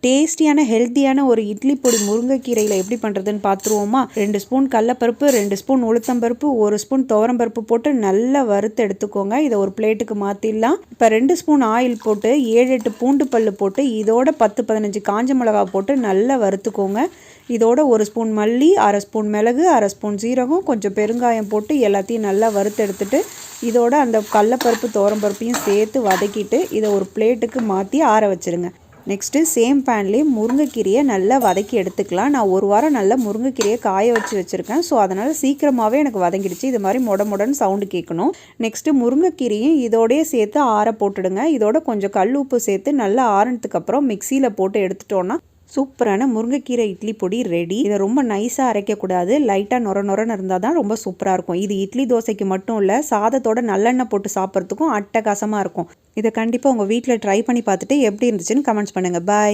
டேஸ்டியான ஹெல்த்தியான ஒரு இட்லி பொடி முருங்கைக்கீரையில் எப்படி பண்ணுறதுன்னு பார்த்துருவோமா. 2 ஸ்பூன் கடலப்பருப்பு, 2 ஸ்பூன் உளுத்தம்பருப்பு, 1 ஸ்பூன் துவரம்பருப்பு போட்டு நல்லா வறுத்து எடுத்துக்கோங்க. இதை ஒரு பிளேட்டுக்கு மாற்றிடலாம். இப்போ 2 ஸ்பூன் ஆயில் போட்டு 7-8 பூண்டு பல் போட்டு இதோட 10-15 காஞ்ச மிளகா போட்டு நல்லா வறுத்துக்கோங்க. இதோட 1 ஸ்பூன் மல்லி, 1/2 ஸ்பூன் மிளகு, 1/2 ஸ்பூன் ஜீரகம், கொஞ்சம் பெருங்காயம் போட்டு எல்லாத்தையும் நல்லா வறுத்து எடுத்துட்டு இதோட அந்த கடலப்பருப்பு துவரம்பருப்பையும் சேர்த்து வதக்கிட்டு இதை ஒரு பிளேட்டுக்கு மாற்றி ஆற வச்சுருங்க. நெக்ஸ்ட்டு சேம் பேன்லேயே முருங்கைக்கீரையை நல்லா வதக்கி எடுத்துக்கலாம். நான் 1 வாரம் நல்லா முருங்கைக்கீரையை காய வச்சுருக்கேன். ஸோ அதனால் சீக்கிரமாகவே எனக்கு வதங்கிடுச்சு. இது மாதிரி மொடன்னு சவுண்டு கேட்கணும். நெக்ஸ்ட்டு முருங்கைக்கீரையும் இதோடய சேர்த்து ஆற போட்டுடுங்க. இதோட கொஞ்சம் கல் உப்பு சேர்த்து நல்லா ஆறினதுக்கப்புறம் மிக்சியில் போட்டு எடுத்துட்டோன்னா சூப்பரான முருங்கைக்கீரை இட்லி பொடி ரெடி. இதை ரொம்ப நைஸாக அரைக்கக்கூடாது, லைட்டாக நொரன்னு இருந்தால் தான் ரொம்ப சூப்பராக இருக்கும். இது இட்லி தோசைக்கு மட்டும் இல்லை, சாதத்தோட நல்லெண்ணெய் போட்டு சாப்பிட்றதுக்கும் அட்டகாசமாக இருக்கும். இதை கண்டிப்பாக உங்கள் வீட்டில் ட்ரை பண்ணி பார்த்துட்டு எப்படி இருந்துச்சுன்னு கமெண்ட்ஸ் பண்ணுங்கள். பாய்.